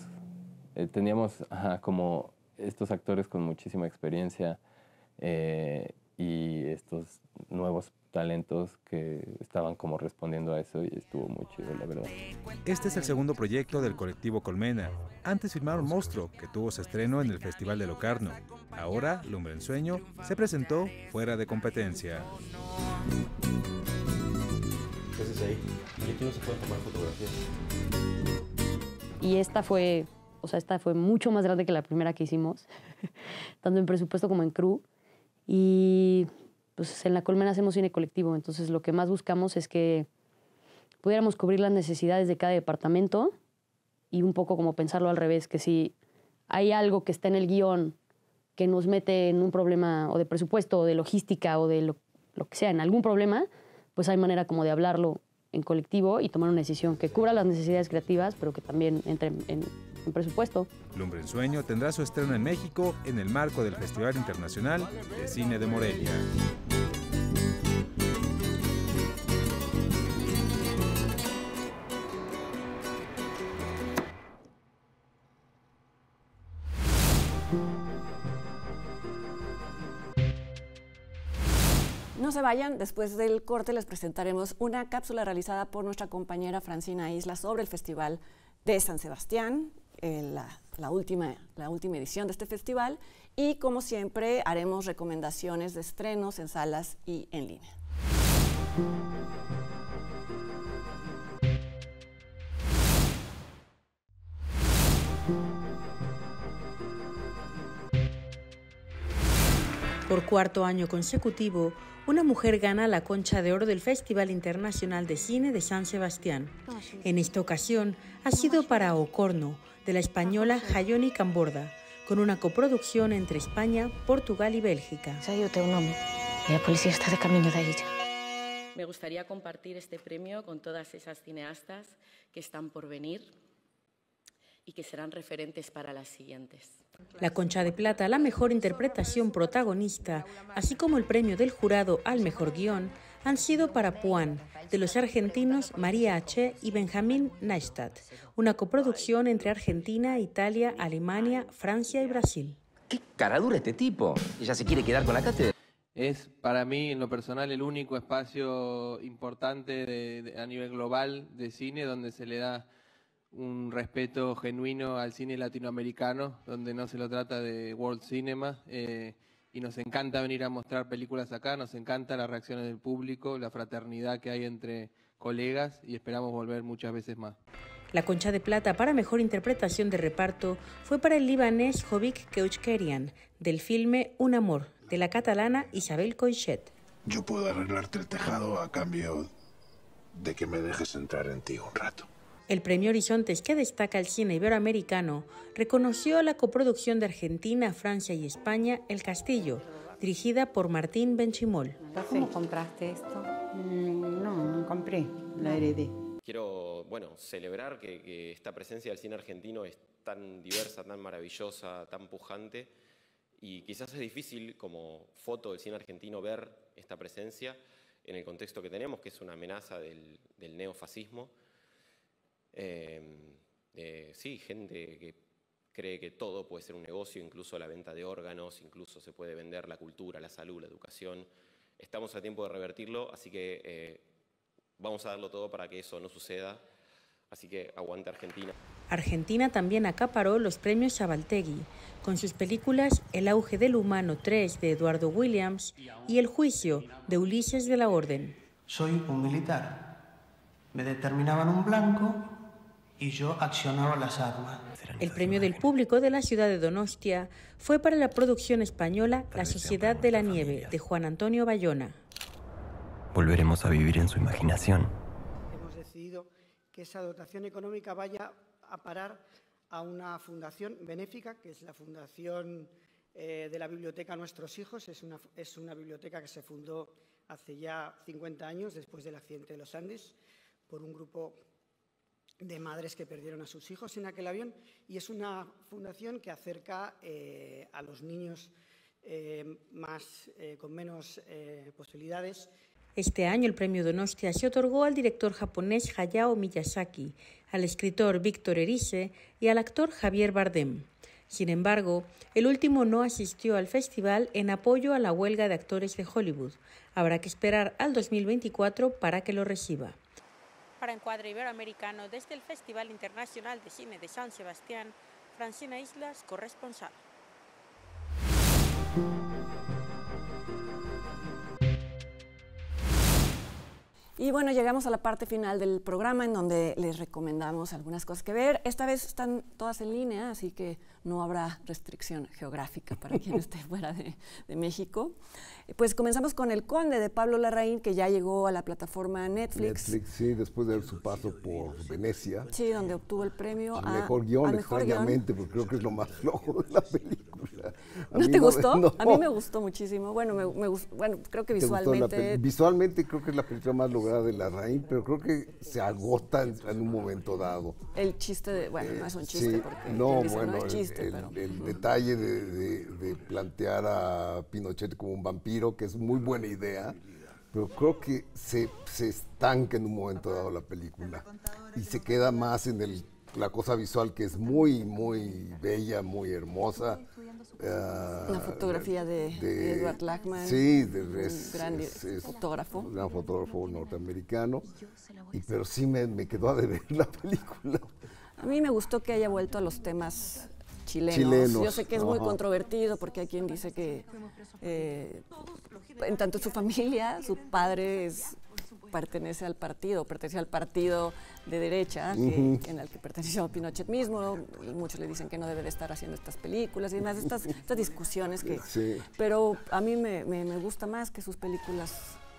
teníamos como estos actores con muchísima experiencia y estos nuevos talentos que estaban como respondiendo a eso, y estuvo muy chido, la verdad. Este es el segundo proyecto del colectivo Colmena. Antes filmaron Monstruo, que tuvo su estreno en el Festival de Locarno. Ahora, Lumbre en Sueño se presentó fuera de competencia. ¿Qué haces ahí? Y aquí no se pueden tomar fotografías. Y esta fue mucho más grande que la primera que hicimos, tanto en presupuesto como en crew. Y pues en La Colmena hacemos cine colectivo, entonces lo que más buscamos es que pudiéramos cubrir las necesidades de cada departamento y un poco como pensarlo al revés, que si hay algo que está en el guión que nos mete en un problema o de presupuesto o de logística o de lo que sea, en algún problema, pues hay manera como de hablarlo en colectivo y tomar una decisión que cubra las necesidades creativas, pero que también entre en presupuesto. Lumbre en Sueño tendrá su estreno en México en el marco del Festival Internacional de Cine de Morelia. No se vayan, después del corte les presentaremos una cápsula realizada por nuestra compañera Francina Isla sobre el Festival de San Sebastián, la última edición de este festival, y como siempre haremos recomendaciones de estrenos en salas y en línea. Por cuarto año consecutivo, una mujer gana la Concha de Oro del Festival Internacional de Cine de San Sebastián. En esta ocasión ha sido para Ocorno, de la española Jaioni Camborda, con una coproducción entre España, Portugal y Bélgica. Ya té un home y la policía está de camino de ella. Me gustaría compartir este premio con todas esas cineastas que están por venir y que serán referentes para las siguientes. La Concha de Plata a la mejor interpretación protagonista, así como el premio del jurado al mejor guión, han sido para Puan, de los argentinos María H. y Benjamín Neistat, una coproducción entre Argentina, Italia, Alemania, Francia y Brasil. ¿Qué cara dura este tipo? ¿Ella se quiere quedar con la cátedra? Es para mí, en lo personal, el único espacio importante a nivel global de cine donde se le da un respeto genuino al cine latinoamericano, donde no se lo trata de World Cinema, y nos encanta venir a mostrar películas acá, nos encanta las reacciones del público, la fraternidad que hay entre colegas, y esperamos volver muchas veces más. La Concha de Plata para mejor interpretación de reparto fue para el libanés Jovic Keuchkerian, del filme Un amor, de la catalana Isabel Coixet. Yo puedo arreglarte el tejado a cambio de que me dejes entrar en ti un rato. El premio Horizontes, que destaca el cine iberoamericano, reconoció la coproducción de Argentina, Francia y España, El Castillo, dirigida por Martín Benchimol. ¿Cómo compraste esto? No compré, la heredé. Quiero, celebrar que esta presencia del cine argentino es tan diversa, tan maravillosa, tan pujante, y quizás es difícil como foto del cine argentino ver esta presencia en el contexto que tenemos, que es una amenaza del neofascismo. Sí, gente cree que todo puede ser un negocio, incluso la venta de órganos, incluso se puede vender la cultura, la salud, la educación. Estamos a tiempo de revertirlo, así que vamos a darlo todo para que eso no suceda. Así que aguante Argentina. Argentina también acaparó los premios Sabaltegui, con sus películas El auge del humano 3 de Eduardo Williams y El juicio de Ulises de la Orden. Soy un militar. Me determinaban un blanco y yo accionaba las armas. El premio del público de la ciudad de Donostia fue para la producción española La Sociedad de la Nieve, de Juan Antonio Bayona. Volveremos a vivir en su imaginación. Hemos decidido que esa dotación económica vaya a parar a una fundación benéfica, que es la Fundación de la Biblioteca Nuestros Hijos. Es una biblioteca que se fundó hace ya 50 años, después del accidente de los Andes, por un grupo de madres que perdieron a sus hijos en aquel avión, y es una fundación que acerca a los niños con menos posibilidades. Este año el premio Donostia se otorgó al director japonés Hayao Miyazaki, al escritor Víctor Erice y al actor Javier Bardem. Sin embargo, el último no asistió al festival en apoyo a la huelga de actores de Hollywood. Habrá que esperar al 2024 para que lo reciba. Para Encuadre Iberoamericano, desde el Festival Internacional de Cine de San Sebastián, Francina Islas, corresponsal. Y bueno, llegamos a la parte final del programa en donde les recomendamos algunas cosas que ver. Esta vez están todas en línea, así que no habrá restricción geográfica para quien esté fuera de México. Pues comenzamos con El Conde de Pablo Larraín, que ya llegó a la plataforma Netflix. Sí, después de su paso por Venecia. Sí, donde obtuvo el premio al mejor guión, extrañamente, porque creo que es lo más flojo de la película. ¿No te gustó? No. A mí me gustó muchísimo. Bueno, bueno, creo que visualmente... Visualmente creo que es la película más lograda de Larraín, pero creo que se agota en un momento dado. El chiste de... Bueno, no es un chiste, sí, porque... No, dice, bueno, no es chiste, el detalle de plantear a Pinochet como un vampiro, que es muy buena idea, pero creo que se estanca en un momento dado la película y se queda más en la cosa visual, que es muy, muy bella, muy hermosa. Una fotografía de Edward Lachman, sí, un gran fotógrafo. Un gran fotógrafo norteamericano, pero sí me quedó a deber la película. A mí me gustó que haya vuelto a los temas chilenos. Yo sé que es muy controvertido, porque hay quien dice que en tanto su familia, su padre pertenece al partido de derecha, en el que perteneció Pinochet mismo. Muchos le dicen que no debe de estar haciendo estas películas y demás, estas discusiones que... Sí. Pero a mí me gusta más que sus películas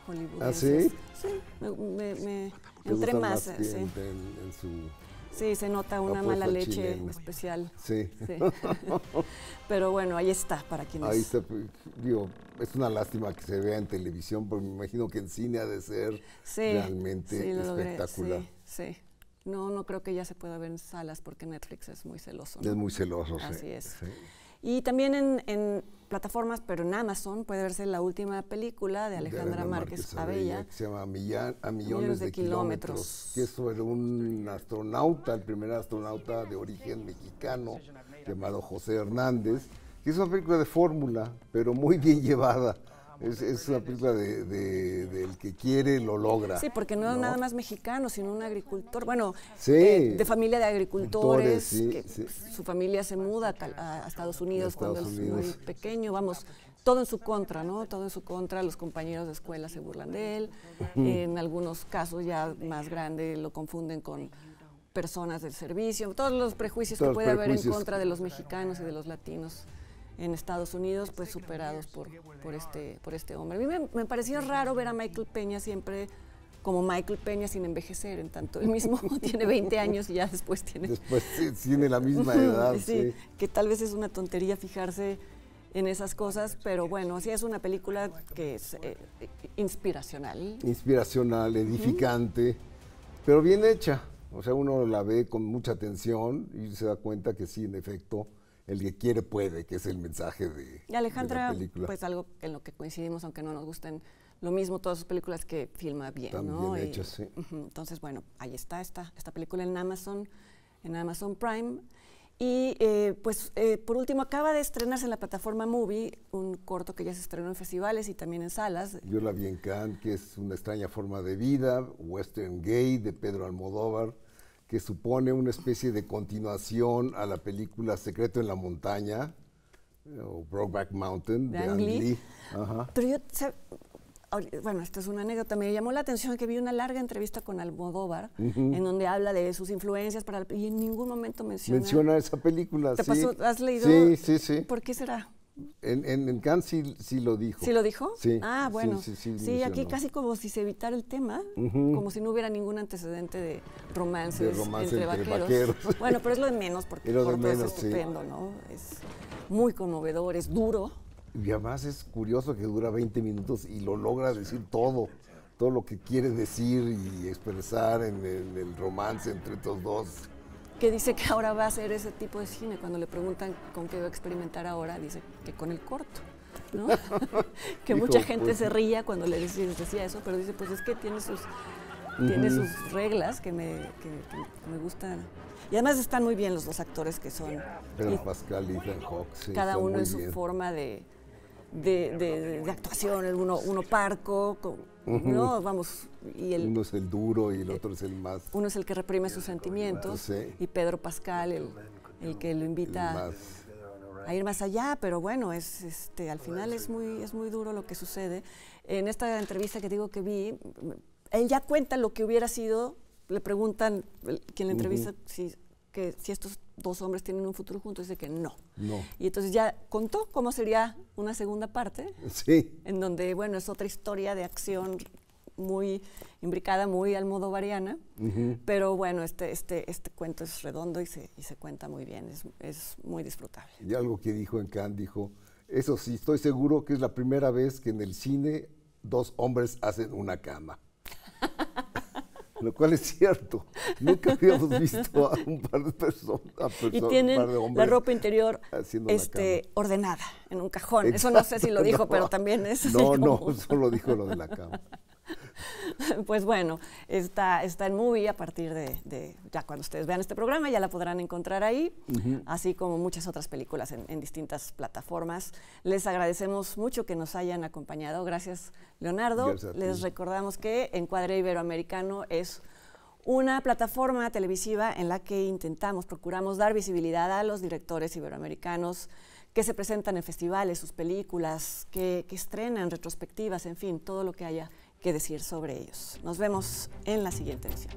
hollywoodenses. ¿Ah, sí? Sí, me entré más. En su... Sí, se nota una mala leche especial. Sí. Pero bueno, ahí está, para quienes... Ahí está, digo, es una lástima que se vea en televisión, porque me imagino que en cine ha de ser realmente espectacular. Sí. No creo que ya se pueda ver en salas, porque Netflix es muy celoso, ¿no? Es muy celoso, sí. Así es. Sí. Y también en plataformas, pero en Amazon, puede verse la última película de Alejandra Márquez Abella, que se llama A millones de kilómetros, que es sobre un astronauta, el primer astronauta de origen mexicano, llamado José Hernández, que es una película de fórmula, pero muy bien llevada. Es una película del que quiere, lo logra. Sí, porque no es nada más mexicano, sino un agricultor, bueno, de familia de agricultores, su familia se muda a Estados Unidos cuando es muy pequeño, vamos, todo en su contra, ¿no? Todo en su contra, los compañeros de escuela se burlan de él, en algunos casos ya más grande lo confunden con personas del servicio, todos los prejuicios que puede haber en contra de los mexicanos y de los latinos en Estados Unidos, pues superados por este hombre. A mí me pareció raro ver a Michael Peña siempre como Michael Peña sin envejecer, en tanto él mismo tiene 20 años y ya después tiene... Después tiene la misma edad, sí. Que tal vez es una tontería fijarse en esas cosas, pero bueno, sí es una película que es inspiracional. Inspiracional, edificante, pero bien hecha. O sea, uno la ve con mucha atención y se da cuenta que sí, en efecto, el que quiere puede, que es el mensaje y Alejandra, de la película. Pues algo en lo que coincidimos, aunque no nos gusten lo mismo todas sus películas, que filma bien, también ¿no? Bien hechas, sí. Entonces, bueno, ahí está esta película en Amazon Prime. Y por último, acaba de estrenarse en la plataforma Movie un corto que ya se estrenó en festivales y también en salas. Yo la vi en Cannes, que es Una extraña forma de vida, Western Gay, de Pedro Almodóvar, que supone una especie de continuación a la película Secreto en la Montaña, o Brokeback Mountain, de Ang Lee. Ajá. Pero yo, bueno, esta es una anécdota, me llamó la atención que vi una larga entrevista con Almodóvar, en donde habla de sus influencias y en ningún momento menciona esa película. ¿Te pasó? ¿Has leído? Sí. ¿Por qué será? En Cannes sí lo dijo. ¿Sí lo dijo? Sí. Ah, bueno. Sí, aquí casi como si se evitara el tema, como si no hubiera ningún antecedente de romance entre vaqueros. Bueno, pero es lo de menos, porque el corto es estupendo, ¿no? Es muy conmovedor, es duro. Y además es curioso que dura 20 minutos y lo logra decir todo lo que quiere decir y expresar en el romance entre estos dos. Que dice que ahora va a hacer ese tipo de cine. Cuando le preguntan con qué va a experimentar ahora, dice que con el corto, ¿no? Que mucha gente se ría cuando le decía eso, pero dice, pues es que tiene sus reglas que me gustan. Y además están muy bien los dos actores que son Pedro Pascal y Ethan Hawke. Cada uno en su forma de actuación, uno parco, ¿no? Vamos, uno es el duro y el otro es el más... Uno es el que reprime sus sentimientos y Pedro Pascal el que lo invita a ir más allá, pero bueno, al final es muy duro lo que sucede. En esta entrevista que digo que vi, él ya cuenta lo que hubiera sido, le preguntan quien le entrevista si estos dos hombres tienen un futuro juntos, dice que no. Y entonces ya contó cómo sería una segunda parte, en donde, bueno, es otra historia de acción muy imbricada, muy almodovariana, pero bueno, este cuento es redondo y se cuenta muy bien, es muy disfrutable. Y algo que dijo en Cannes, dijo, eso sí, estoy seguro que es la primera vez que en el cine dos hombres hacen una cama. Lo cual es cierto. Nunca habíamos visto a un par de personas, y tienen la ropa interior ordenada en un cajón. Exacto, eso no sé si lo dijo, pero también es solo dijo lo de la cama. Pues bueno, está en Movie a partir de ya cuando ustedes vean este programa ya la podrán encontrar ahí, así como muchas otras películas en distintas plataformas. Les agradecemos mucho que nos hayan acompañado. Gracias, Leonardo. Gracias. Les recordamos que Encuadre Iberoamericano es una plataforma televisiva en la que procuramos dar visibilidad a los directores iberoamericanos que se presentan en festivales, sus películas, que estrenan retrospectivas, en fin, todo lo que haya que decir sobre ellos. Nos vemos en la siguiente edición.